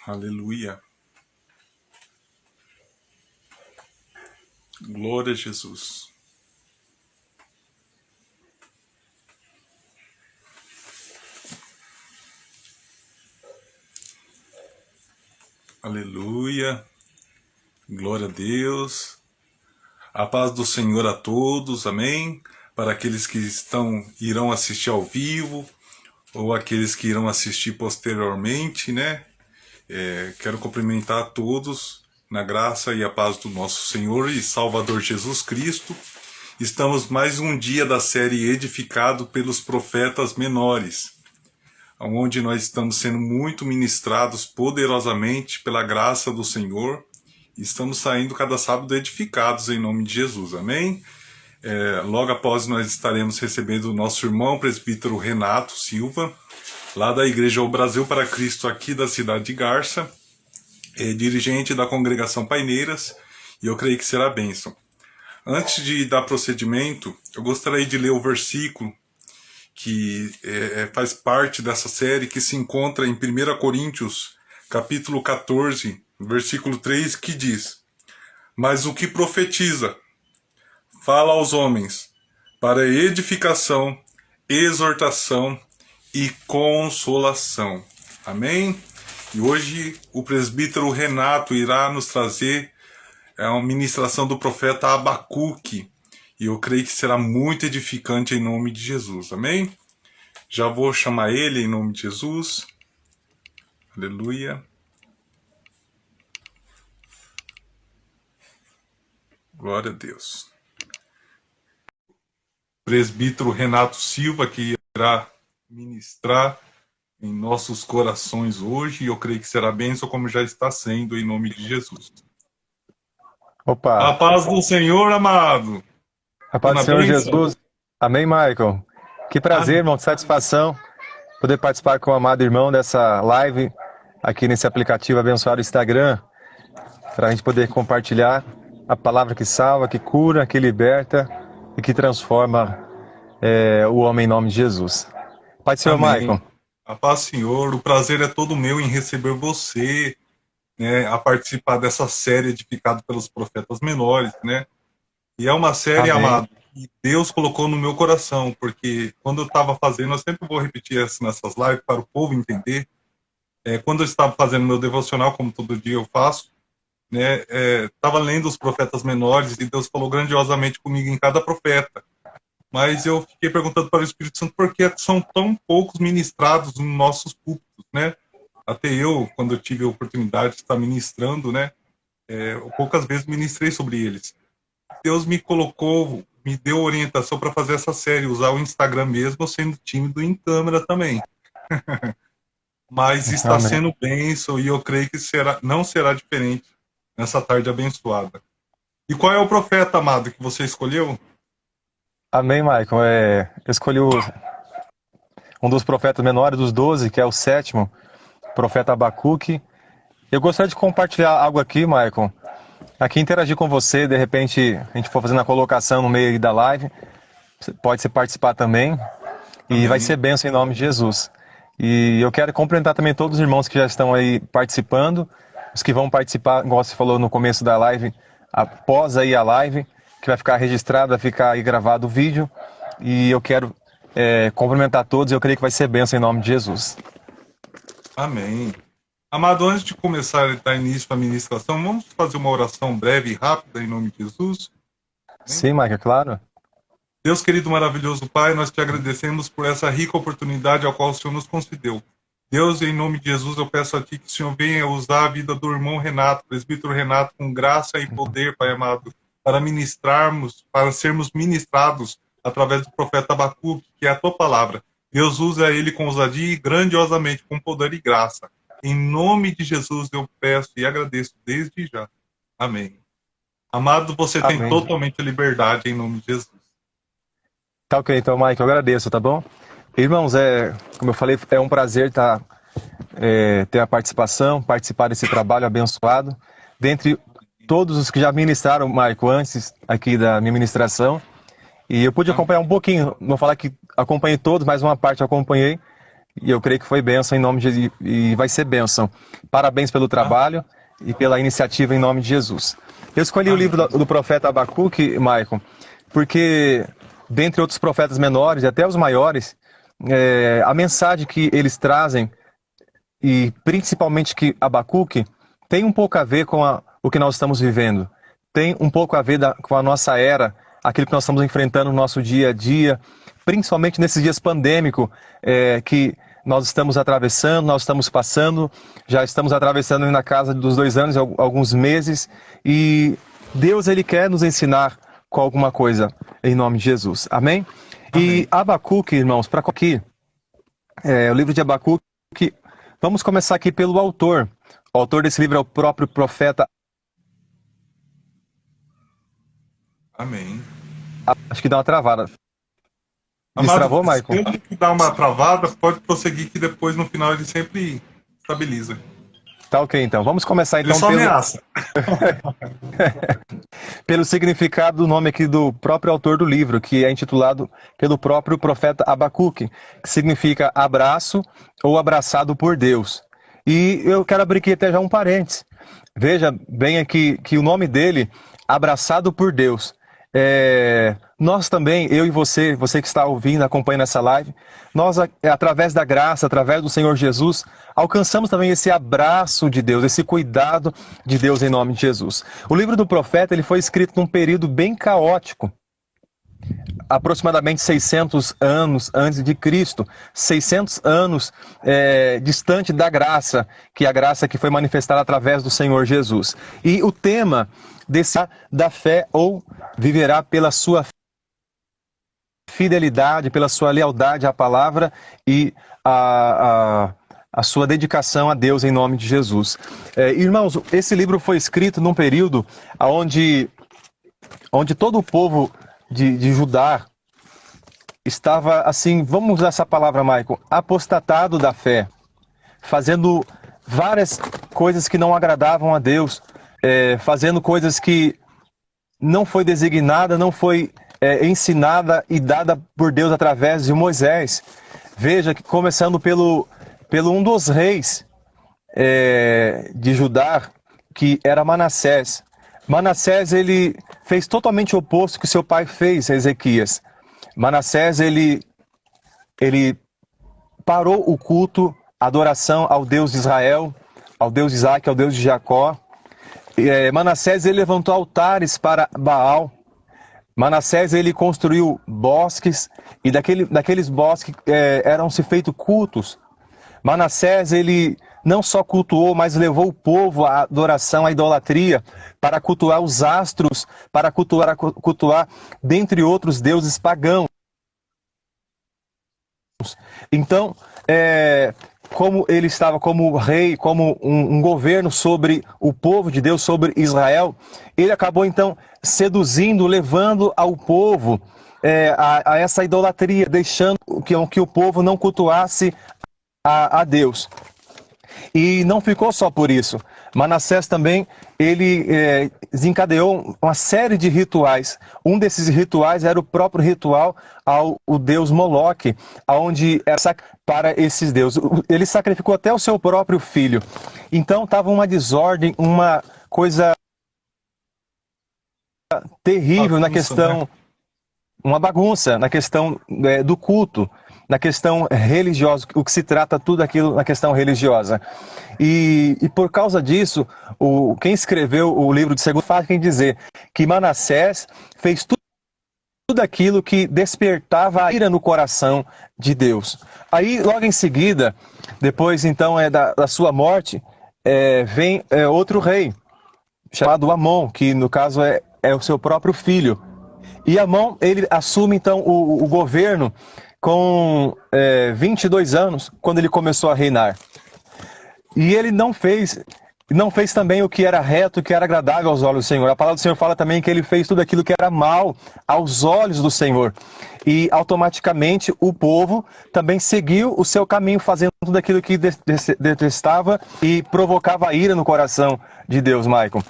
Aleluia. Glória a Jesus. Aleluia. Glória a Deus. A paz do Senhor a todos. Amém. Para aqueles que irão assistir ao vivo ou aqueles que irão assistir posteriormente, né? Quero cumprimentar a todos na graça e a paz do nosso Senhor e Salvador Jesus Cristo. Estamos mais um dia da série Edificado pelos Profetas Menores, onde nós estamos sendo muito ministrados poderosamente pela graça do Senhor. Estamos saindo cada sábado edificados em nome de Jesus, amém? Logo após nós estaremos recebendo o nosso irmão presbítero Renato Silva, lá da Igreja O Brasil para Cristo, aqui da cidade de Garça, dirigente da congregação Paineiras, e eu creio que será bênção. Antes de dar procedimento, eu gostaria de ler o versículo que faz parte dessa série, que se encontra em 1 Coríntios, capítulo 14, versículo 3, que diz: Mas o que profetiza, fala aos homens, para edificação, exortação e consolação. Amém? E hoje o presbítero Renato irá nos trazer uma ministração do profeta Abacuque, e eu creio que será muito edificante em nome de Jesus. Amém? Já vou chamar ele em nome de Jesus. Aleluia. Glória a Deus. Presbítero Renato Silva, que irá ministrar em nossos corações hoje, e eu creio que será bênção, como já está sendo, em nome de Jesus. Opa! A paz do Senhor, amado! A paz do Senhor Jesus. Amém, Michael? Que prazer, Amém. irmão, que satisfação poder participar com o amado irmão dessa live aqui nesse aplicativo abençoado Instagram, para a gente poder compartilhar a palavra que salva, que cura, que liberta e que transforma o homem em nome de Jesus. Paz do Senhor, Amém. Michael. A paz, Senhor. O prazer é todo meu em receber você, né, a participar dessa série Edificado pelos Profetas Menores, né? E é uma série, Amém. amado, que Deus colocou no meu coração, porque quando eu estava fazendo, eu sempre vou repetir nessas lives para o povo entender, quando eu estava fazendo meu devocional, como todo dia eu faço, né, estava lendo os profetas menores e Deus falou grandiosamente comigo em cada profeta. Mas eu fiquei perguntando para o Espírito Santo por que são tão poucos ministrados nos nossos púlpitos, né? Até eu, quando eu tive a oportunidade de estar ministrando, né, poucas vezes ministrei sobre eles. Deus me colocou, me deu orientação para fazer essa série, usar o Instagram mesmo, sendo tímido em câmera também. Mas está Amém. sendo bênção e eu creio que não será diferente nessa tarde abençoada. E qual é o profeta, amado, que você escolheu? Amém, Michael. Eu escolhi um dos profetas menores, dos 12, que é o 7º, profeta Abacuque. Eu gostaria de compartilhar algo aqui, Michael. Aqui interagir com você, de repente a gente for fazendo a colocação no meio da live, pode ser participar também. E Amém. vai ser bênção em nome de Jesus. E eu quero cumprimentar também todos os irmãos que já estão aí participando, os que vão participar, igual você falou no começo da live, após aí a live, que vai ficar registrado, vai ficar aí gravado o vídeo. E eu quero cumprimentar todos e eu creio que vai ser bênção em nome de Jesus. Amém. Amado, antes de começar a dar início à ministração, vamos fazer uma oração breve e rápida em nome de Jesus? Amém? Sim, Michael, claro. Deus querido, maravilhoso Pai, nós te agradecemos por essa rica oportunidade ao qual o Senhor nos concedeu. Deus, em nome de Jesus, eu peço a Ti que o Senhor venha usar a vida do irmão Renato, presbítero Renato, com graça e poder, Pai amado, para ministrarmos, para sermos ministrados através do profeta Abacuque, que é a Tua palavra. Deus usa ele com ousadia e grandiosamente, com poder e graça. Em nome de Jesus eu peço e agradeço desde já. Amém. Amado, você Amém. tem totalmente liberdade em nome de Jesus. Tá ok, então, Michael, eu agradeço, tá bom? Irmãos, como eu falei, é um prazer ter a participar desse trabalho abençoado. Dentre todos os que já ministraram, Michael, antes aqui da minha ministração, e eu pude acompanhar um pouquinho, não vou falar que acompanhei todos, mas uma parte eu acompanhei, e eu creio que foi bênção em nome de Jesus, e vai ser bênção. Parabéns pelo trabalho e pela iniciativa em nome de Jesus. Eu escolhi o livro do profeta Abacuque, Maicon, porque, dentre outros profetas menores e até os maiores, a mensagem que eles trazem, e principalmente que Abacuque, tem um pouco a ver com o que nós estamos vivendo. Tem um pouco a ver com a nossa era, aquilo que nós estamos enfrentando no nosso dia a dia, principalmente nesses dias pandêmicos que nós estamos atravessando, nós estamos passando, já estamos atravessando na casa dos 2 anos, alguns meses, e Deus, Ele quer nos ensinar com alguma coisa, em nome de Jesus. Amém? E Abacuque, irmãos, para aqui, o livro de Abacuque, vamos começar aqui pelo autor. O autor desse livro é o próprio profeta. Amém. Acho que dá uma travada. Amado, Destravou, Maicon? se dá uma travada, pode prosseguir que depois no final ele sempre estabiliza. Tá ok, então. Vamos começar então Ele só ameaça. pelo significado do nome aqui do próprio autor do livro, que é intitulado pelo próprio profeta Abacuque, que significa abraço ou abraçado por Deus. E eu quero abrir aqui até já um parênteses. Veja bem aqui que o nome dele, abraçado por Deus. Nós também, eu e você que está ouvindo, acompanhando essa live, nós, através da graça, através do Senhor Jesus, alcançamos também esse abraço de Deus, esse cuidado de Deus em nome de Jesus. O livro do profeta ele foi escrito num período bem caótico, aproximadamente 600 anos antes de Cristo, 600 anos distante da graça, que é a graça que foi manifestada através do Senhor Jesus. E o tema da fé, ou viverá pela sua fidelidade, pela sua lealdade à palavra e a sua dedicação a Deus em nome de Jesus. Irmãos, esse livro foi escrito num período onde todo o povo de Judá estava assim, vamos usar essa palavra, Maicon, apostatado da fé, fazendo várias coisas que não agradavam a Deus, fazendo coisas que não foi designada, não foi ensinada e dada por Deus através de Moisés. Veja que começando pelo um dos reis de Judá, que era Manassés. Manassés, ele fez totalmente o oposto que seu pai fez, Ezequias. Manassés, ele parou o culto, a adoração ao Deus de Israel, ao Deus de Isaac, ao Deus de Jacó. Manassés, ele levantou altares para Baal. Manassés, ele construiu bosques, e daqueles bosques eram-se feitos cultos. Manassés, ele não só cultuou, mas levou o povo à adoração, à idolatria, para cultuar os astros, para cultuar dentre outros deuses pagãos. Então, como ele estava como rei, como um governo sobre o povo de Deus, sobre Israel, ele acabou então seduzindo, levando ao povo a essa idolatria, deixando que o povo não cultuasse a Deus. E não ficou só por isso. Manassés também, ele desencadeou uma série de rituais. Um desses rituais era o próprio ritual ao deus Moloque, onde era para esses deuses. Ele sacrificou até o seu próprio filho. Então estava uma desordem, uma coisa terrível na questão, uma bagunça na questão do culto, na questão religiosa, o que se trata tudo aquilo na questão religiosa. E por causa disso, quem escreveu o livro de 2 faz quem dizer que Manassés fez tudo aquilo que despertava a ira no coração de Deus. Aí, logo em seguida, depois então da sua morte, vem outro rei, chamado Amon, que no caso é o seu próprio filho. E Amon, ele assume então o governo com 22 anos, quando ele começou a reinar. E ele não fez também o que era reto, o que era agradável aos olhos do Senhor. A palavra do Senhor fala também que ele fez tudo aquilo que era mal aos olhos do Senhor. E automaticamente o povo também seguiu o seu caminho, fazendo tudo aquilo que detestava e provocava ira no coração de Deus, Maicon.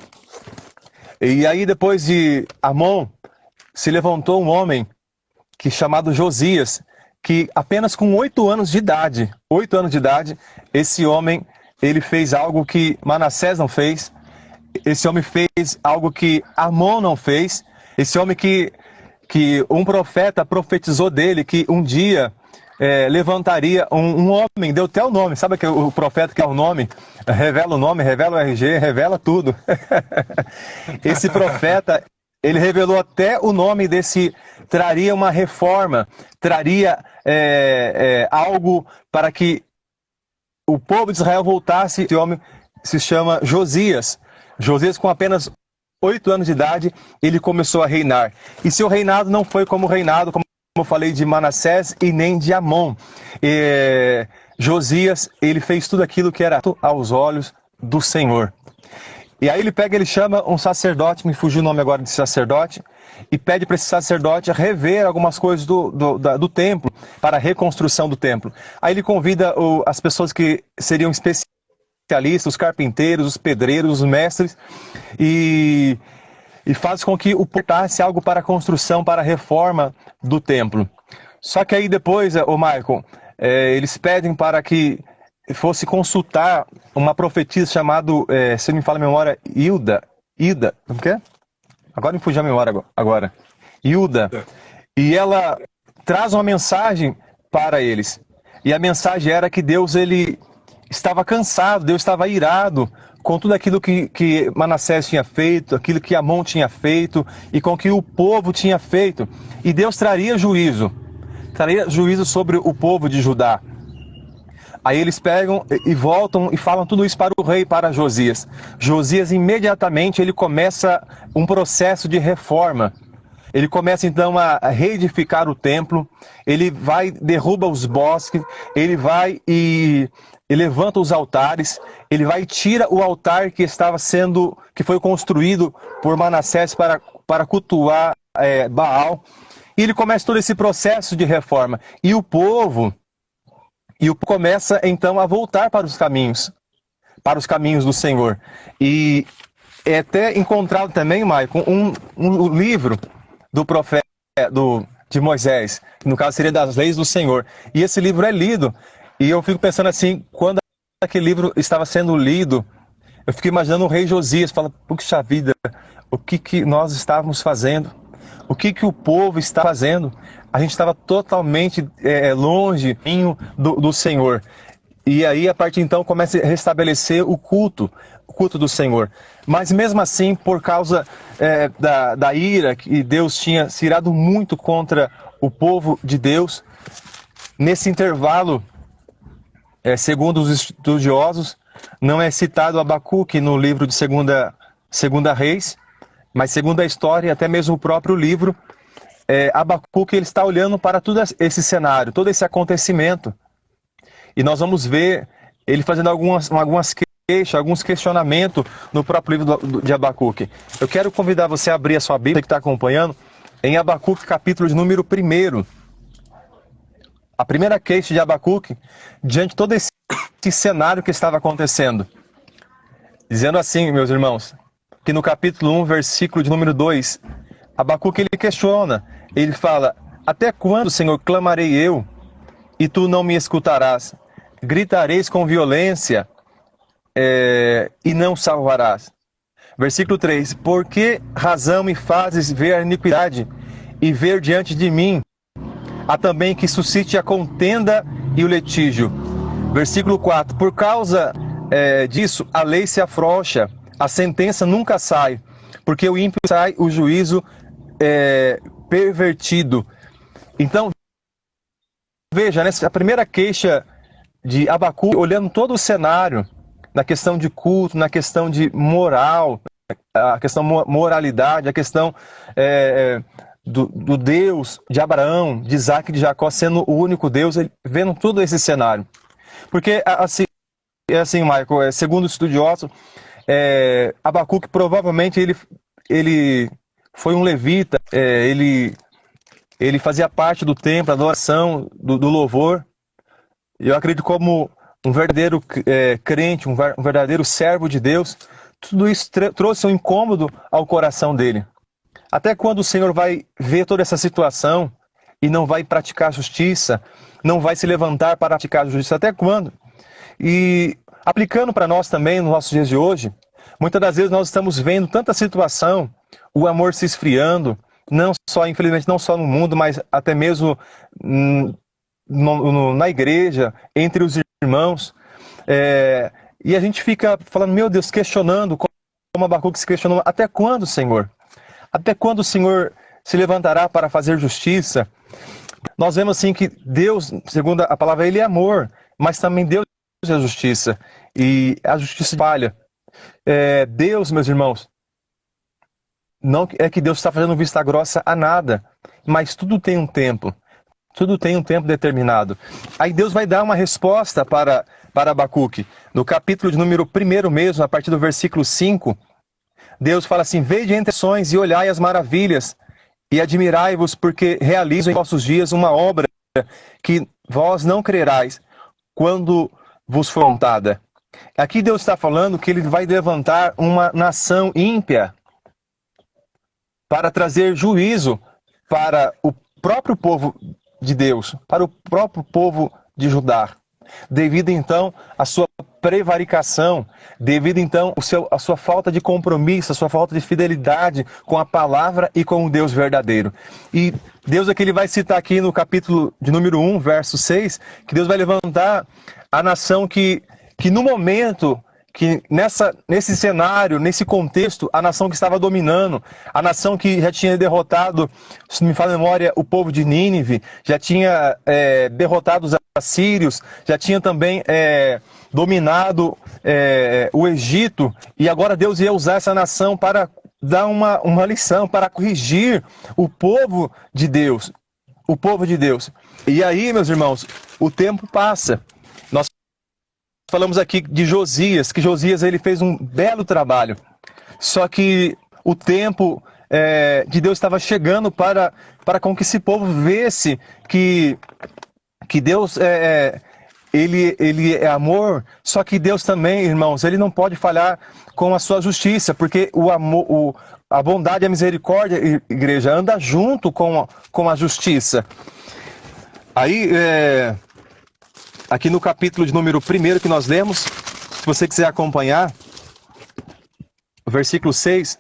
E aí depois de Amon, se levantou um homem chamado Josias, que apenas com 8 anos de idade, esse homem, ele fez algo que Manassés não fez, esse homem fez algo que Amon não fez, esse homem que um profeta profetizou dele, que um dia levantaria um homem, deu até o nome, sabe que o profeta que é o nome, revela o RG, revela tudo. Esse profeta, ele revelou até o nome desse, traria uma reforma, traria algo para que o povo de Israel voltasse. Esse homem se chama Josias. Josias, com apenas 8 anos de idade, ele começou a reinar. E seu reinado não foi como o reinado, como eu falei, de Manassés e nem de Amon. Josias, ele fez tudo aquilo que era aos olhos do Senhor. E aí ele chama um sacerdote, me fugiu o nome agora desse sacerdote, e pede para esse sacerdote rever algumas coisas do templo, para a reconstrução do templo. Aí ele convida as pessoas que seriam especialistas, os carpinteiros, os pedreiros, os mestres, e faz com que portasse algo para a construção, para a reforma do templo. Só que aí depois, Michael, eles pedem para que fosse consultar uma profetisa chamada, se não me fala a memória, Ida, como que é? Agora me fugiu a memória agora. Hilda. E ela traz uma mensagem para eles. E a mensagem era que Deus, ele estava cansado, Deus estava irado com tudo aquilo que Manassés tinha feito, aquilo que Amon tinha feito e com que o povo tinha feito. E Deus traria juízo sobre o povo de Judá. Aí eles pegam e voltam e falam tudo isso para o rei, para Josias. Josias imediatamente ele começa um processo de reforma. Ele começa então a reedificar o templo, ele vai, derruba os bosques, ele vai e levanta os altares, ele vai e tira o altar que foi construído por Manassés para cultuar Baal. E ele começa todo esse processo de reforma. E o povo começa então a voltar para os caminhos do Senhor. E é até encontrado também, Maicon, um livro do profeta de Moisés, que no caso seria das leis do Senhor. E esse livro é lido, e eu fico pensando assim, quando aquele livro estava sendo lido, eu fico imaginando o rei Josias, fala, puxa vida, o que nós estávamos fazendo? O que o povo está fazendo? A gente estava totalmente longe do Senhor. E aí, a partir de então, começa a restabelecer o culto do Senhor. Mas mesmo assim, por causa da ira, que Deus tinha se irado muito contra o povo de Deus, nesse intervalo, segundo os estudiosos, não é citado Abacuque no livro de Segunda Reis, mas segundo a história, até mesmo o próprio livro, Abacuque ele está olhando para todo esse cenário, todo esse acontecimento. E nós vamos ver ele fazendo algumas queixas, alguns questionamentos no próprio livro de Abacuque. Eu quero convidar você a abrir a sua Bíblia, que está acompanhando, em Abacuque, capítulo de número 1. A primeira queixa de Abacuque, diante de todo esse cenário que estava acontecendo. Dizendo assim, meus irmãos, que no capítulo 1, versículo de número 2, Abacuque ele questiona, ele fala, até quando, Senhor, clamarei eu, e tu não me escutarás? Gritareis com violência, e não salvarás. Versículo 3, por que razão me fazes ver a iniquidade, e ver diante de mim, há também que suscite a contenda e o litígio. Versículo 4, por causa disso, a lei se afrouxa, a sentença nunca sai, porque o ímpio sai o juízo pervertido. Então, veja, né, a primeira queixa de Abacuque, olhando todo o cenário, na questão de culto, na questão de moral, a questão moralidade, a questão do Deus de Abraão, de Isaac e de Jacó sendo o único Deus, ele, vendo todo esse cenário. Porque, assim, Michael, segundo o estudioso, Abacuque provavelmente ele foi um levita, ele fazia parte do templo, da adoração, do louvor. Eu acredito como um verdadeiro crente, um verdadeiro servo de Deus, tudo isso trouxe um incômodo ao coração dele. Até quando o Senhor vai ver toda essa situação, e não vai praticar justiça, não vai se levantar para praticar justiça. Até quando? E aplicando para nós também, nos nossos dias de hoje, muitas das vezes nós estamos vendo tanta situação, o amor se esfriando, não só, infelizmente, não só no mundo, mas até mesmo na igreja, entre os irmãos. E a gente fica falando, meu Deus, questionando, como Abacuque se questionou, até quando, Senhor? Até quando o Senhor se levantará para fazer justiça? Nós vemos assim que Deus, segundo a palavra, Ele é amor, mas também Deus é justiça. E a justiça falha. Deus, meus irmãos, não é que Deus está fazendo vista grossa a nada, mas tudo tem um tempo. Tudo tem um tempo determinado. Aí Deus vai dar uma resposta para Abacuque. No capítulo de número 1 mesmo, a partir do versículo 5, Deus fala assim: vede entre as nações e olhai as maravilhas, e admirai-vos, porque realizo em vossos dias uma obra que vós não crerais quando vos for contada. Aqui Deus está falando que Ele vai levantar uma nação ímpia para trazer juízo para o próprio povo de Deus, para o próprio povo de Judá. Devido então à sua prevaricação, devido então à sua falta de compromisso, à sua falta de fidelidade com a palavra e com o Deus verdadeiro. E Deus aqui ele vai citar aqui no capítulo de número 1, verso 6, que Deus vai levantar a nação que no momento, que nesse cenário, nesse contexto, a nação que estava dominando, a nação que já tinha derrotado, se não me falha a memória, o povo de Nínive, já tinha derrotado os assírios, já tinha também dominado o Egito, e agora Deus ia usar essa nação para dar uma lição, para corrigir o povo de Deus. O povo de Deus. E aí, meus irmãos, o tempo passa. Nós falamos aqui de Josias, que Josias ele fez um belo trabalho. Só que o tempo de Deus estava chegando para com que esse povo visse que Deus ele é amor, só que Deus também, irmãos, ele não pode falhar com a sua justiça, porque o amor, a bondade e a misericórdia, igreja, anda junto com a justiça. Aí, aqui no capítulo de número 1 que nós lemos, se você quiser acompanhar, o versículo 6,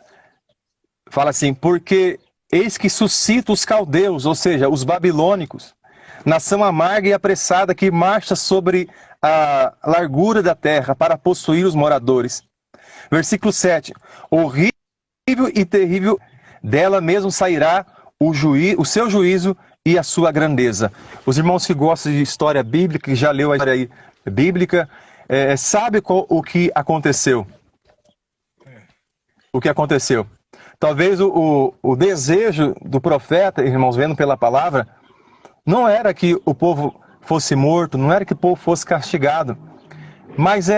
fala assim: porque eis que suscita os caldeus, ou seja, os babilônicos, nação amarga e apressada que marcha sobre a largura da terra para possuir os moradores. Versículo 7, horrível e terrível dela mesmo sairá o seu juízo e a sua grandeza. Os irmãos que gostam de história bíblica, que já leu a história bíblica, sabe o que aconteceu. O que aconteceu. Talvez o desejo do profeta, irmãos, vendo pela palavra, não era que o povo fosse morto, não era que o povo fosse castigado. Mas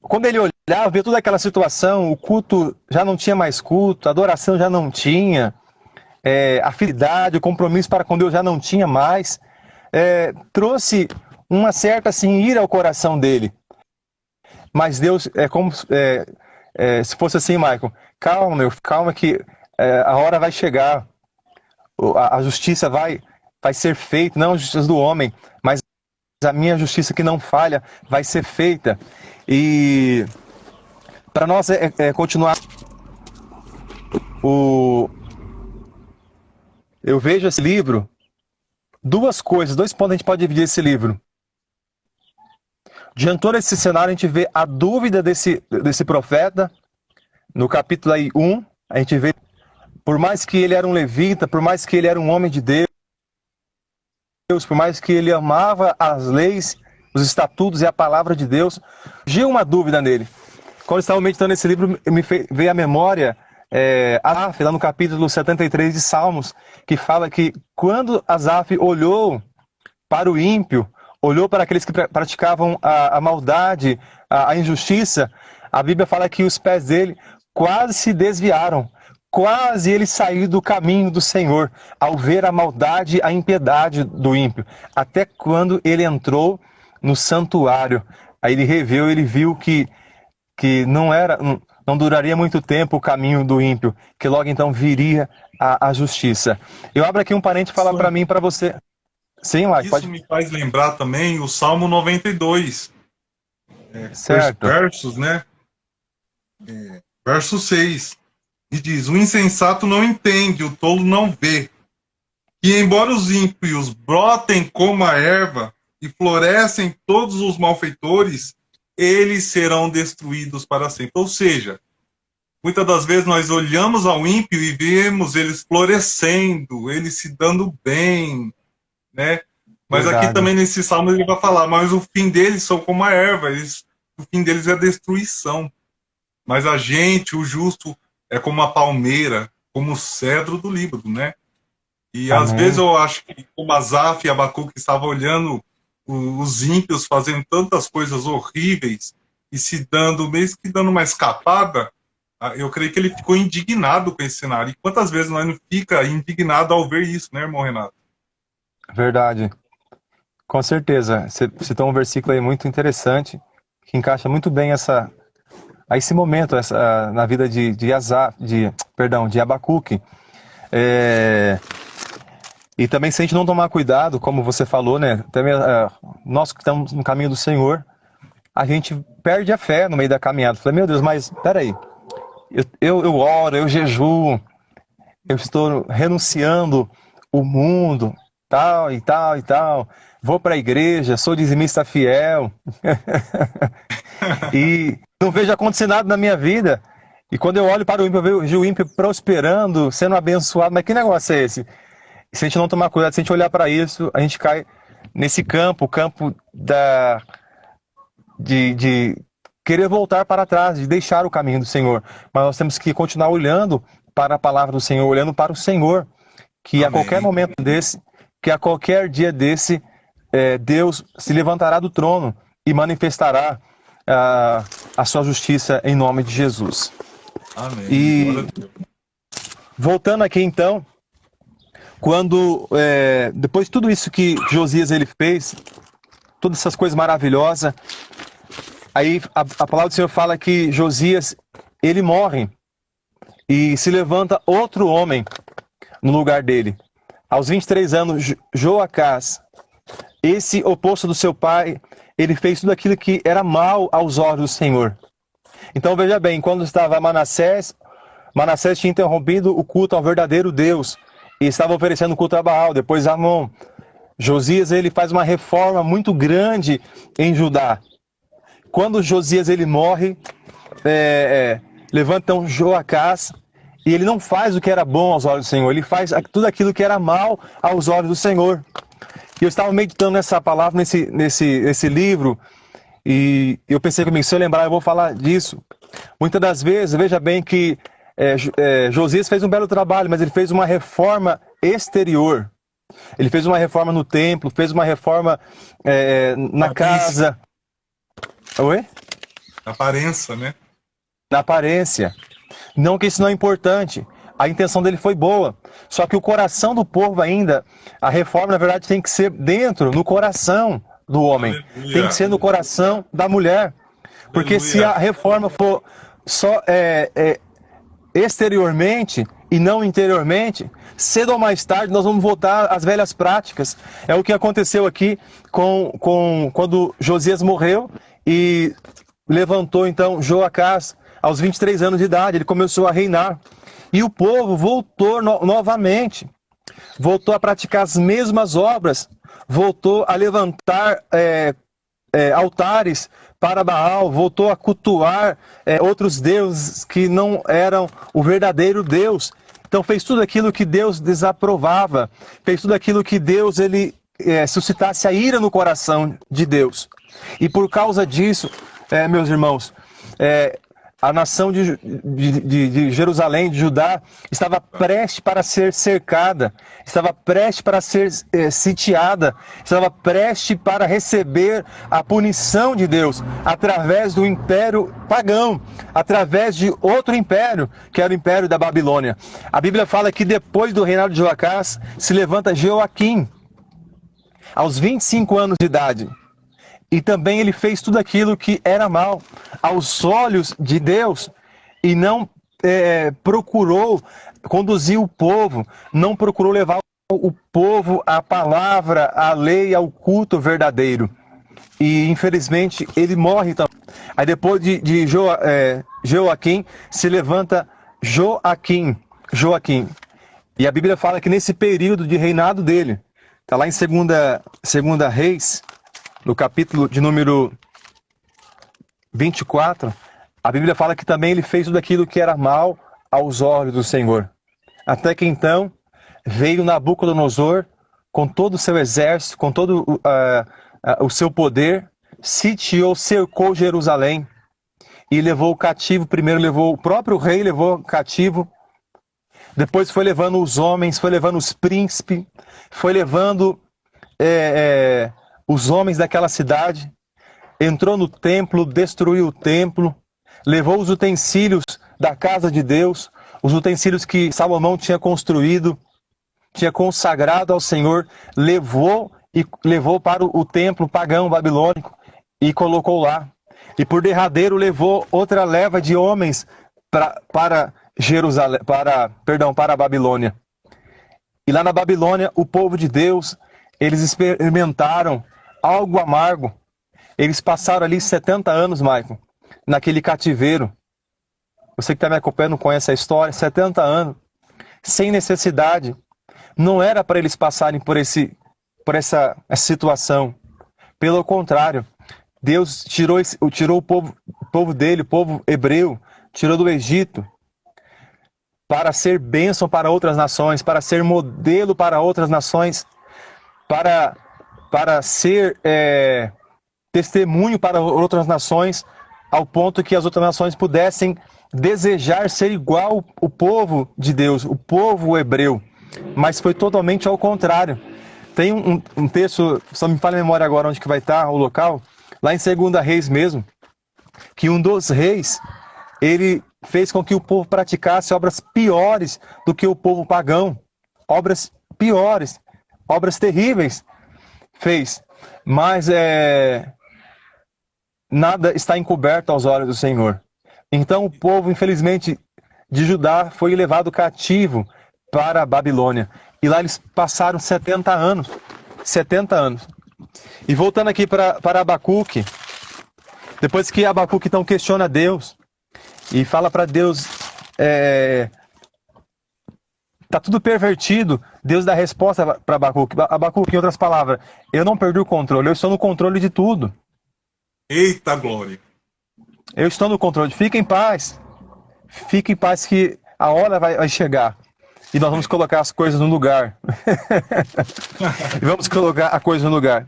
quando ele olhava, via toda aquela situação, o culto já não tinha mais culto, a adoração já não tinha, a fidelidade, o compromisso para com Deus já não tinha mais, trouxe uma certa assim, ira ao coração dele. Mas Deus, como se fosse assim, Michael, calma que a hora vai chegar, a justiça vai ser feita, não a justiça do homem, mas a minha justiça que não falha vai ser feita. E para nós continuar, eu vejo esse livro, dois pontos a gente pode dividir esse livro. Diante de todo esse cenário, a gente vê a dúvida desse profeta. No capítulo 1, a gente vê, por mais que ele era um levita, por mais que ele era um homem de Deus, por mais que ele amava as leis, os estatutos e a palavra de Deus, surgiu uma dúvida nele. Quando eu estava meditando nesse livro, veio à memória Asaf, lá no capítulo 73 de Salmos, que fala que quando Asaf olhou para o ímpio, olhou para aqueles que praticavam a maldade, a injustiça, a Bíblia fala que os pés dele quase se desviaram. Quase ele saiu do caminho do Senhor, ao ver a maldade, a impiedade do ímpio. Até quando ele entrou no santuário. Aí ele reveu, ele viu que não não duraria muito tempo o caminho do ímpio, que logo então viria a justiça. Eu abro aqui um parênteses e falar para mim e para você. Sim, Mike, Isso pode. me faz lembrar também o Salmo 92, Certo. versos, né? Verso 6. E diz: o insensato não entende, o tolo não vê. Que embora os ímpios brotem como a erva e florescem todos os malfeitores, eles serão destruídos para sempre. Ou seja, muitas das vezes nós olhamos ao ímpio e vemos eles florescendo, eles se dando bem, né? Mas aqui Verdade. também nesse salmo ele vai falar, mas o fim deles são como a erva, o fim deles é a destruição. Mas a gente, o justo, é como a palmeira, como o cedro do Líbano, né? E às vezes Amém. eu acho que como Asaf e Abacuque estavam olhando os ímpios fazendo tantas coisas horríveis e se dando, mesmo que dando uma escapada, eu creio que ele ficou indignado com esse cenário. E quantas vezes nós não fica indignado ao ver isso, né, irmão Renato? Verdade. Com certeza. Você citou um versículo aí muito interessante, que encaixa muito bem a esse momento, na vida de Abacuque. E também, se a gente não tomar cuidado, como você falou, né? Também, nós que estamos no caminho do Senhor, a gente perde a fé no meio da caminhada. Falei, meu Deus, mas peraí, eu oro, eu jejuo, eu estou renunciando o mundo, tal e tal e tal. Vou para a igreja, sou dizimista fiel. E não vejo acontecer nada na minha vida. E quando eu olho para o ímpio, eu vejo o ímpio prosperando, sendo abençoado. Mas que negócio é esse? E se a gente não tomar cuidado, se a gente olhar para isso, a gente cai nesse campo, o campo de querer voltar para trás, de deixar o caminho do Senhor. Mas nós temos que continuar olhando para a palavra do Senhor, olhando para o Senhor, que a qualquer Amém. momento desse, que a qualquer dia desse, Deus se levantará do trono e manifestará a sua justiça em nome de Jesus. Amém. E voltando aqui então, quando depois de tudo isso que Josias ele fez, todas essas coisas maravilhosas, aí a palavra do Senhor fala que Josias ele morre e se levanta outro homem no lugar dele. Aos 23 anos, Joacás, esse oposto do seu pai, ele fez tudo aquilo que era mal aos olhos do Senhor. Então veja bem, quando estava Manassés tinha interrompido o culto ao verdadeiro Deus e estava oferecendo culto a Baal, depois Amon. Josias ele faz uma reforma muito grande em Judá. Quando Josias ele morre, levanta então Joacás e ele não faz o que era bom aos olhos do Senhor, ele faz tudo aquilo que era mal aos olhos do Senhor. E eu estava meditando nessa palavra, nesse livro, e eu pensei comigo, se eu lembrar eu vou falar disso. Muitas das vezes, veja bem que Josias fez um belo trabalho, mas ele fez uma reforma exterior. Ele fez uma reforma no templo, fez uma reforma na casa. Oi? Aparência, né? Na aparência. Não que isso não é importante. A intenção dele foi boa. Só que o coração do povo ainda, a reforma, na verdade, tem que ser dentro, no coração do homem. Aleluia. Tem que ser no coração da mulher. Porque Aleluia. se a reforma for só exteriormente e não interiormente, cedo ou mais tarde nós vamos voltar às velhas práticas. É o que aconteceu aqui quando Josias morreu e levantou então Joacás aos 23 anos de idade. Ele começou a reinar. E o povo voltou novamente, voltou a praticar as mesmas obras, voltou a levantar altares para Baal, voltou a cultuar outros deuses que não eram o verdadeiro Deus. Então fez tudo aquilo que Deus desaprovava, fez tudo aquilo que Deus suscitasse a ira no coração de Deus. E por causa disso, meus irmãos, a nação de Jerusalém, de Judá, estava prestes para ser cercada, estava prestes para ser sitiada, estava prestes para receber a punição de Deus através do império pagão, através de outro império, que era o império da Babilônia. A Bíblia fala que depois do reinado de Joacás, se levanta Joaquim, aos 25 anos de idade. E também ele fez tudo aquilo que era mal aos olhos de Deus. e não procurou conduzir o povo, não procurou levar o povo à palavra, à lei, ao culto verdadeiro. E infelizmente ele morre também. Aí depois de Joaquim se levanta Joaquim. E a Bíblia fala que nesse período de reinado dele, está lá em segunda Reis, no capítulo de número 24, a Bíblia fala que também ele fez tudo aquilo que era mal aos olhos do Senhor. Até que então veio Nabucodonosor com todo o seu exército, com todo o seu poder, sitiou, cercou Jerusalém e levou o cativo. Primeiro levou o próprio rei, levou cativo. Depois foi levando os homens, foi levando os príncipes, foi levando os homens daquela cidade. Entrou no templo, destruiu o templo, levou os utensílios da casa de Deus, os utensílios que Salomão tinha construído, tinha consagrado ao Senhor, levou para o templo pagão babilônico e colocou lá. E por derradeiro levou outra leva de homens para Jerusalém, para a Babilônia. E lá na Babilônia, o povo de Deus, eles experimentaram algo amargo. Eles passaram ali 70 anos, Maicon, naquele cativeiro. Você que está me acompanhando conhece a história, 70 anos, sem necessidade. Não era para eles passarem por essa situação. Pelo contrário, Deus tirou o povo dele, o povo hebreu, tirou do Egito, para ser bênção para outras nações, para ser modelo para outras nações, para ser testemunho para outras nações, ao ponto que as outras nações pudessem desejar ser igual o povo de Deus, o povo hebreu. Mas foi totalmente ao contrário. Tem um texto, só me fala a memória agora onde que vai estar o local, lá em 2 Reis mesmo, que um dos reis, ele fez com que o povo praticasse obras piores do que o povo pagão. Obras piores, obras terríveis fez. Mas nada está encoberto aos olhos do Senhor. Então o povo, infelizmente, de Judá foi levado cativo para a Babilônia. E lá eles passaram 70 anos. 70 anos. E voltando aqui para Abacuque, depois que Abacuque então questiona Deus e fala para Deus, tá tudo pervertido, Deus dá resposta para Abacuque. Abacuque, em outras palavras, eu não perdi o controle, eu estou no controle de tudo. Eita glória! Eu estou no controle, fique em paz que a hora vai chegar. E nós vamos colocar as coisas no lugar. E vamos colocar a coisa no lugar.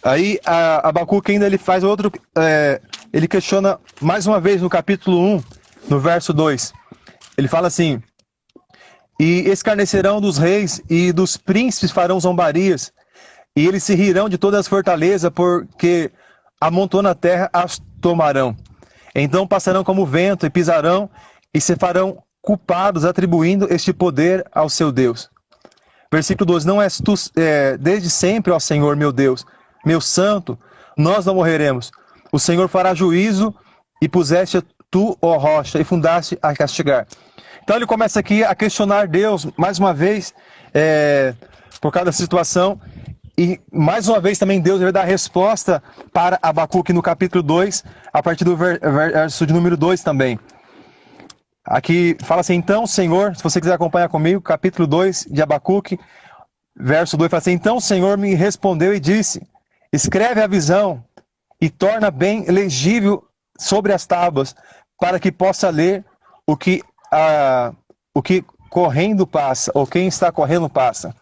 Aí Abacuque ainda ele faz outro, ele questiona mais uma vez no capítulo 1, no verso 2. Ele fala assim: e escarnecerão dos reis e dos príncipes farão zombarias, e eles se rirão de todas as fortalezas, porque amontoando a terra as tomarão. Então passarão como vento e pisarão, e se farão culpados, atribuindo este poder ao seu Deus. Versículo 12: não és tu desde sempre, ó Senhor meu Deus, meu santo, nós não morreremos. O Senhor fará juízo, e puseste tu, ó rocha, e fundaste a castigar. Então ele começa aqui a questionar Deus, mais uma vez, por causa da situação. E mais uma vez também Deus vai dar resposta para Abacuque no capítulo 2, a partir do verso de número 2 também. Aqui fala assim: então, Senhor, se você quiser acompanhar comigo, capítulo 2 de Abacuque, verso 2, fala assim: então o Senhor me respondeu e disse: escreve a visão e torna bem legível sobre as tábuas, para que possa ler o que correndo passa, ou quem está correndo passa.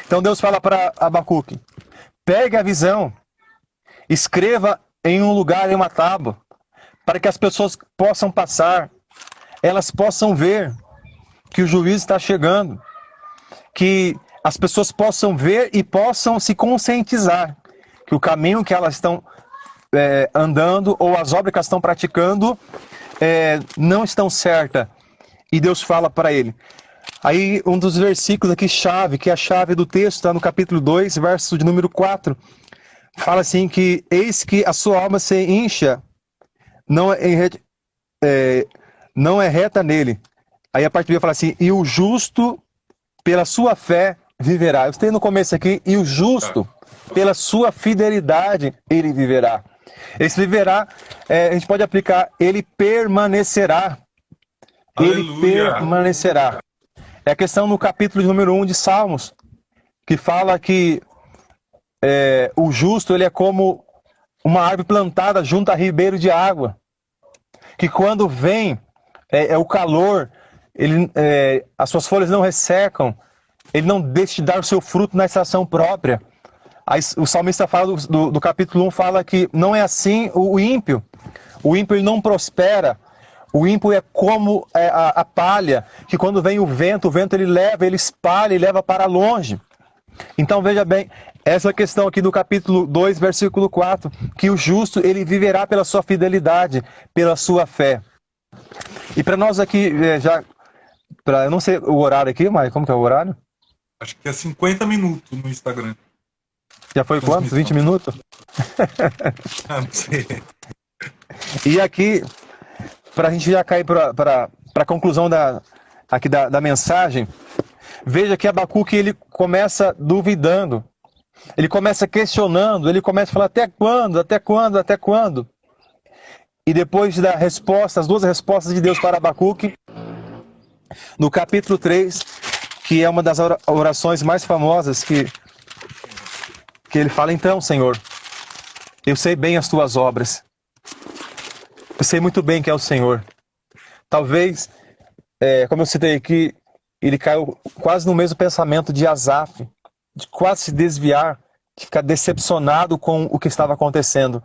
Então Deus fala para Abacuque: pegue a visão, escreva em um lugar, em uma tábua, para que as pessoas possam passar, elas possam ver que o juízo está chegando, que as pessoas possam ver e possam se conscientizar que o caminho que elas estão andando, ou as obras que elas estão praticando, não estão certas. E Deus fala para ele. Aí um dos versículos aqui chave, que é a chave do texto, está no capítulo 2, verso de número 4, fala assim que: eis que a sua alma se incha, não é reta nele. Aí a parte B fala assim, e o justo pela sua fé viverá. Eu tenho no começo aqui, e o justo pela sua fidelidade ele viverá. Esse viverá, a gente pode aplicar, ele permanecerá. Ele Aleluia. permanecerá. É a questão no capítulo de número 1 de Salmos, que fala que o justo ele é como uma árvore plantada junto a ribeiro de água, que quando vem o calor, as suas folhas não ressecam, ele não deixa de dar o seu fruto na estação própria. Aí, o salmista fala do capítulo 1, fala que não é assim o ímpio. O ímpio ele não prospera. O ímpio é como a palha, que quando vem o vento ele leva, ele espalha e leva para longe. Então veja bem, essa questão aqui do capítulo 2, versículo 4, que o justo ele viverá pela sua fidelidade, pela sua fé. E para nós aqui, eu não sei o horário aqui, mas como que é o horário? Acho que é 50 minutos no Instagram. Já foi quantos? 20 minutos? Não sei. E aqui, para a gente já cair para a conclusão aqui da mensagem, veja que Abacuque ele começa duvidando, ele começa questionando, ele começa a falar até quando, até quando, até quando? E depois da resposta, as duas respostas de Deus para Abacuque, no capítulo 3, que é uma das orações mais famosas que ele fala, então, Senhor, eu sei bem as tuas obras, eu sei muito bem que é o Senhor. Talvez, como eu citei aqui, ele caiu quase no mesmo pensamento de Asaf, de quase se desviar, de ficar decepcionado com o que estava acontecendo.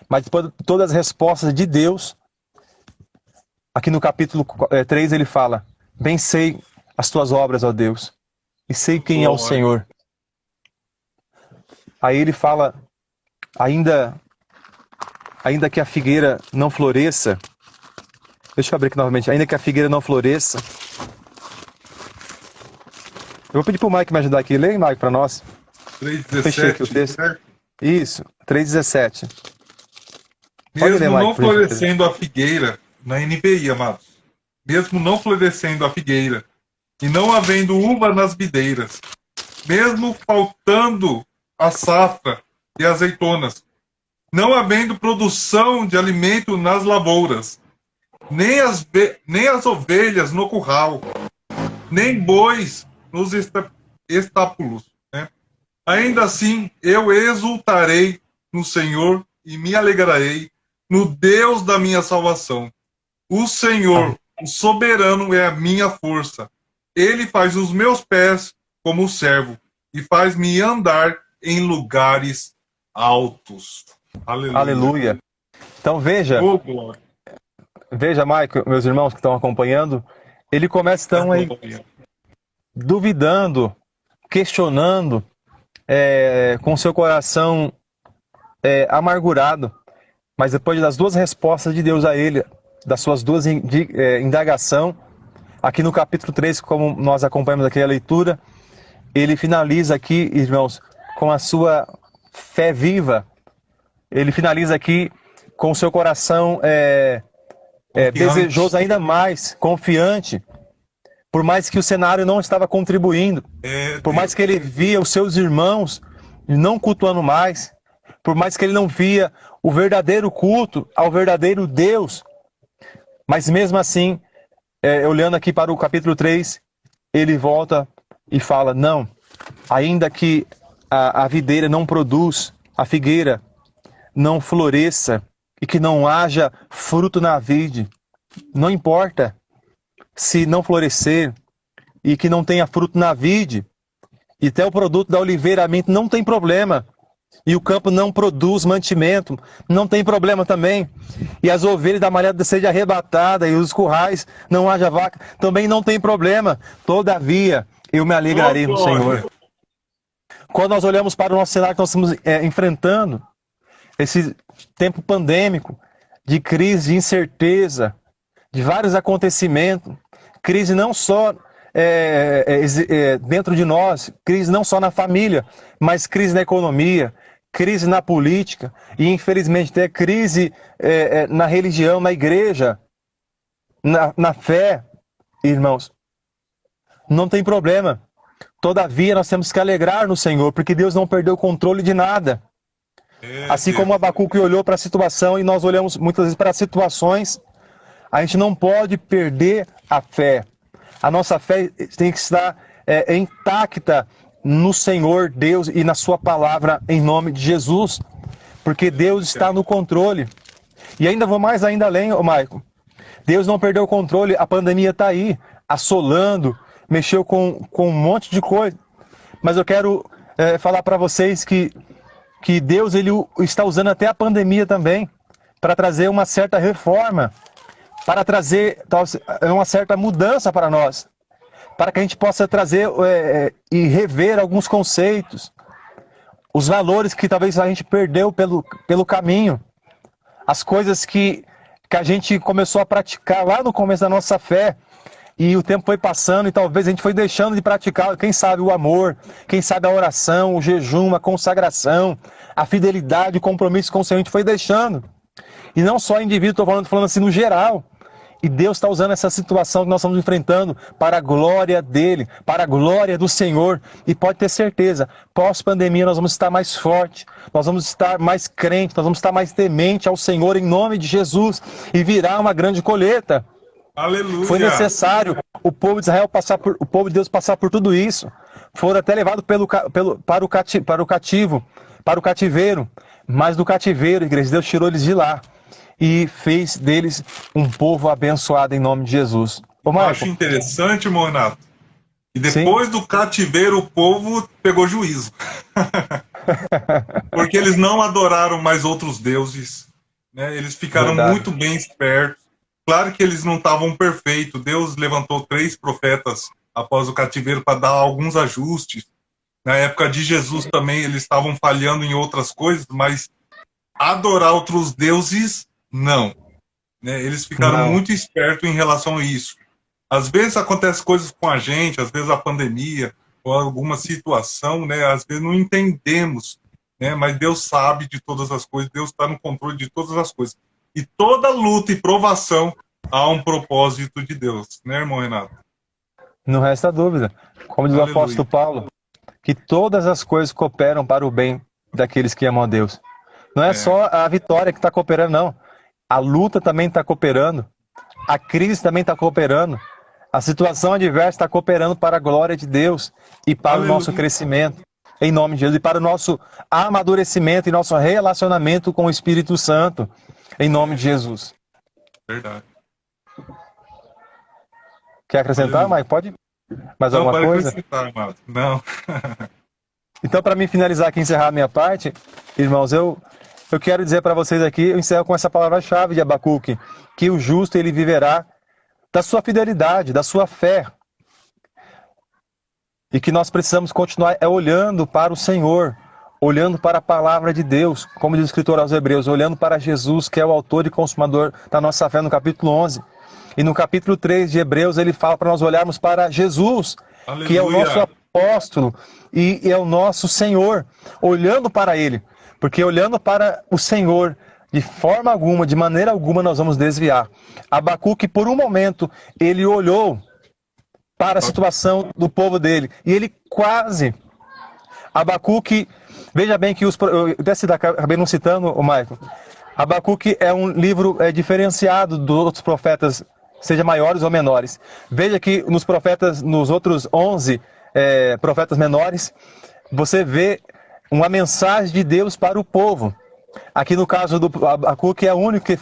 Mas depois de todas as respostas de Deus, aqui no capítulo 3 ele fala, bem sei as tuas obras, ó Deus, e sei quem é o Senhor. Aí ele fala, ainda que a figueira não floresça, deixa eu abrir aqui novamente, ainda que a figueira não floresça, eu vou pedir para o Mike me ajudar aqui, leia, Mike, para nós. 3,17. Fechei aqui o texto. Isso, 3,17. Mesmo não florescendo a figueira, na NVI, amados, mesmo não florescendo a figueira, e não havendo uva nas videiras, mesmo faltando a safra e azeitonas, não havendo produção de alimento nas lavouras, nem as ovelhas no curral, nem bois nos estábulos, né? Ainda assim, eu exultarei no Senhor e me alegrarei no Deus da minha salvação. O Senhor, o soberano, é a minha força. Ele faz os meus pés como servo e faz-me andar em lugares altos. Aleluia. Aleluia. Então veja, veja, Mike, meus irmãos que estão acompanhando, ele começa então aí duvidando, questionando, com seu coração amargurado, mas depois das duas respostas de Deus a ele, das suas duas indagação, aqui no capítulo 3, como nós acompanhamos aqui a leitura, ele finaliza aqui, irmãos, com a sua fé viva. Ele finaliza aqui com o seu coração desejoso ainda mais, confiante, por mais que o cenário não estava contribuindo, por mais que ele via os seus irmãos não cultuando mais, por mais que ele não via o verdadeiro culto ao verdadeiro Deus, mas mesmo assim, olhando aqui para o capítulo 3, ele volta e fala, não, ainda que a videira não produz, a figueira não floresça e que não haja fruto na vide, não importa se não florescer e que não tenha fruto na vide, e até o produto da oliveira não tem problema, e o campo não produz mantimento, não tem problema também, e as ovelhas da malhada sejam arrebatadas, e os currais não haja vaca, também não tem problema, todavia eu me alegrarei no Senhor. Quando nós olhamos para o nosso cenário que nós estamos enfrentando, esse tempo pandêmico, de crise, de incerteza, de vários acontecimentos, crise não só dentro de nós, crise não só na família, mas crise na economia, crise na política e infelizmente até crise na religião, na igreja. na fé, irmãos, não tem problema. Todavia, nós temos que alegrar no Senhor, porque Deus não perdeu o controle de nada. Assim como Deus. Abacuque olhou para a situação e nós olhamos muitas vezes para situações, a gente não pode perder a fé. A nossa fé tem que estar intacta no Senhor Deus e na sua palavra em nome de Jesus, porque Deus está no controle. E ainda vou mais ainda além, Maicon. Deus não perdeu o controle, a pandemia está aí, assolando, mexeu com um monte de coisa. Mas eu quero falar para vocês que Deus ele está usando até a pandemia também para trazer uma certa reforma, para trazer uma certa mudança para nós, para que a gente possa trazer e rever alguns conceitos, os valores que talvez a gente perdeu pelo caminho, as coisas que a gente começou a praticar lá no começo da nossa fé, e o tempo foi passando e talvez a gente foi deixando de praticar, quem sabe o amor, quem sabe a oração, o jejum, a consagração, a fidelidade, o compromisso com o Senhor, a gente foi deixando. E não só indivíduo, estou falando assim no geral. E Deus está usando essa situação que nós estamos enfrentando para a glória dele, para a glória do Senhor. E pode ter certeza, pós-pandemia nós vamos estar mais fortes, nós vamos estar mais crentes, nós vamos estar mais temente ao Senhor em nome de Jesus. E virá uma grande colheita. Aleluia. Foi necessário o povo de Israel o povo de Deus passar por tudo isso. Foram até levados para o cativeiro. Mas do cativeiro, igreja, Deus tirou eles de lá e fez deles um povo abençoado em nome de Jesus. Eu acho interessante, irmão Renato, e depois do cativeiro o povo pegou juízo. Porque eles não adoraram mais outros deuses, né? Eles ficaram muito bem espertos. Claro que eles não estavam perfeitos. Deus levantou 3 profetas após o cativeiro para dar alguns ajustes. Na época de Jesus também eles estavam falhando em outras coisas, mas adorar outros deuses, não. Né? Eles ficaram muito espertos em relação a isso. Às vezes acontecem coisas com a gente, às vezes a pandemia ou alguma situação, né? Às vezes não entendemos, né? Mas Deus sabe de todas as coisas, Deus está no controle de todas as coisas. E toda luta e provação há um propósito de Deus, né, irmão Renato? Não resta dúvida. Como diz o apóstolo Paulo, que todas as coisas cooperam para o bem daqueles que amam a Deus. Não é só a vitória que está cooperando, não. A luta também está cooperando. A crise também está cooperando. A situação adversa está cooperando para a glória de Deus e para o nosso crescimento, em nome de Jesus, e para o nosso amadurecimento e nosso relacionamento com o Espírito Santo, em nome de Jesus. Verdade. Quer acrescentar, Mike? Pode? Mais não, alguma coisa? Acrescentar, não. Então, para mim finalizar aqui, encerrar a minha parte, irmãos, eu quero dizer para vocês aqui, eu encerro com essa palavra-chave de Abacuque, que o justo ele viverá da sua fidelidade, da sua fé. E que nós precisamos continuar olhando para o Senhor, olhando para a palavra de Deus, como diz o escritor aos Hebreus, olhando para Jesus, que é o autor e consumador da nossa fé, no capítulo 11. E no capítulo 3 de Hebreus, ele fala para nós olharmos para Jesus, Aleluia. Que é o nosso apóstolo e é o nosso Senhor, olhando para ele. Porque olhando para o Senhor, de forma alguma, de maneira alguma, nós vamos desviar. Abacuque, por um momento, ele olhou para a situação do povo dele. E ele quase... Abacuque, veja bem que eu acabei não citando, o Michael. Abacuque é um livro diferenciado dos outros profetas, seja maiores ou menores. Veja que nos outros 11 profetas menores, você vê uma mensagem de Deus para o povo. Aqui no caso do Abacuque é o único que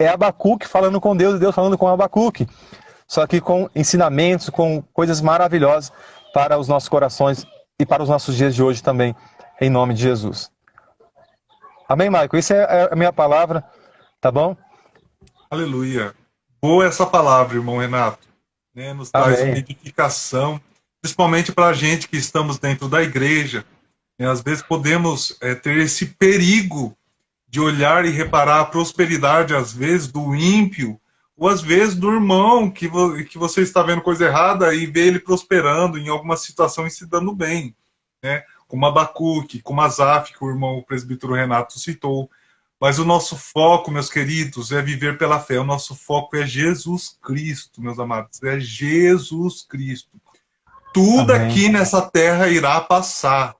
é Abacuque falando com Deus e Deus falando com Abacuque. Só que com ensinamentos, com coisas maravilhosas para os nossos corações e para os nossos dias de hoje também, em nome de Jesus. Amém, Michael? Isso é a minha palavra, tá bom? Aleluia. Boa essa palavra, irmão Renato. Né? Nos traz uma edificação, principalmente para a gente que estamos dentro da igreja. Às vezes podemos ter esse perigo de olhar e reparar a prosperidade, às vezes, do ímpio, ou às vezes do irmão, que você está vendo coisa errada e vê ele prosperando em alguma situação e se dando bem. Né? Como Abacuque, como Asaf, que o irmão o presbítero Renato citou. Mas o nosso foco, meus queridos, é viver pela fé. O nosso foco é Jesus Cristo, meus amados. É Jesus Cristo. Tudo Amém. aqui nessa terra irá passar.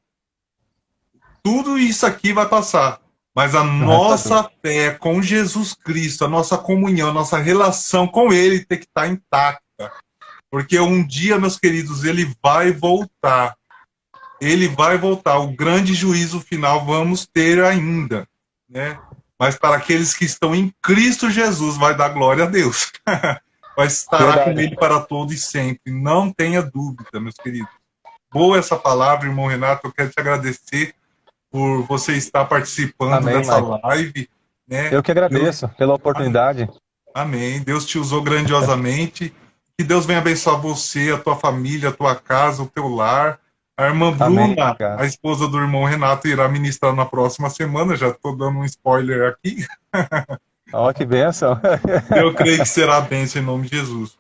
Tudo isso aqui vai passar. Mas a Graças a Deus. nossa fé com Jesus Cristo, a nossa comunhão, a nossa relação com Ele tem que estar intacta. Porque um dia, meus queridos, Ele vai voltar. Ele vai voltar. O grande juízo final vamos ter ainda, né? Mas para aqueles que estão em Cristo Jesus, vai dar glória a Deus. Vai estar com Verdade. Ele para todo e sempre. Não tenha dúvida, meus queridos. Boa essa palavra, irmão Renato. Eu quero te agradecer por você estar participando Amém, dessa Michael. live, né? Eu que agradeço pela Amém. oportunidade. Amém. Deus te usou grandiosamente. Que Deus venha abençoar você, a tua família, a tua casa, o teu lar. A irmã Amém. Bruna, Obrigado. a esposa do irmão Renato, irá ministrar na próxima semana. Já estou dando um spoiler aqui. Ó, que bênção. Eu creio que será bênção em nome de Jesus.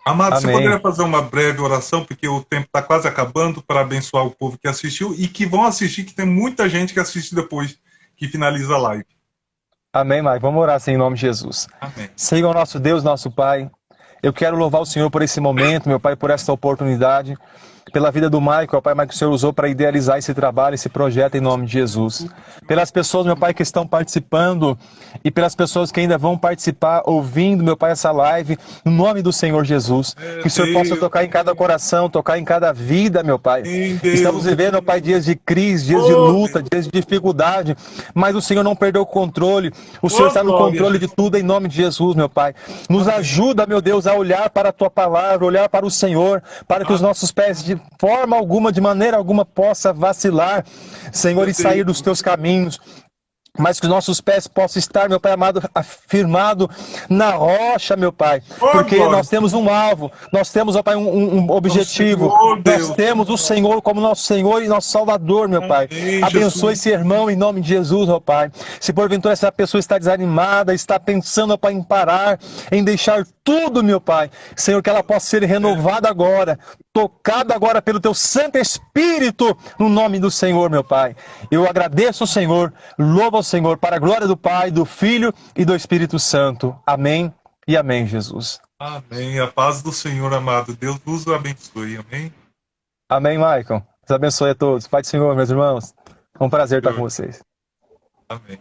Amado, você Amém. poderia fazer uma breve oração, porque o tempo está quase acabando, para abençoar o povo que assistiu e que vão assistir, que tem muita gente que assiste depois que finaliza a live. Amém, Mike. Vamos orar assim em nome de Jesus. Amém. Senhor, nosso Deus, nosso Pai, eu quero louvar o Senhor por esse momento, meu Pai, por essa oportunidade, pela vida do Michael, Pai, que o Senhor usou para idealizar esse trabalho, esse projeto em nome de Jesus. Pelas pessoas, meu Pai, que estão participando e pelas pessoas que ainda vão participar, ouvindo, meu Pai, essa live, no nome do Senhor Jesus. Que o Senhor possa tocar em cada coração, tocar em cada vida, meu Pai. Estamos vivendo, meu Pai, dias de crise, dias de luta, dias de dificuldade, mas o Senhor não perdeu o controle. O Senhor está no controle de tudo em nome de Jesus, meu Pai. Nos ajuda, meu Deus, a olhar para a Tua palavra, olhar para o Senhor, para que os nossos pés de forma alguma, de maneira alguma, possa vacilar, Senhor, e sair dos Teus caminhos. Mas que os nossos pés possam estar, meu Pai amado, afirmado na rocha, meu Pai. Porque nós temos um alvo, nós temos, ó Pai, um objetivo. Nós temos o Senhor como nosso Senhor e nosso Salvador, meu Pai. Abençoe esse irmão em nome de Jesus, ó Pai. Se porventura essa pessoa está desanimada, está pensando, ó Pai, em parar, em deixar tudo, meu Pai. Senhor, que ela possa ser renovada agora, tocada agora pelo Teu Santo Espírito, no nome do Senhor, meu Pai. Eu agradeço ao Senhor, louvo ao Senhor, para a glória do Pai, do Filho e do Espírito Santo. Amém e amém, Jesus. Amém. A paz do Senhor, amado. Deus nos abençoe. Amém. Amém, Michael. Deus abençoe a todos. Pai do Senhor, meus irmãos. É um prazer estar com vocês. Amém.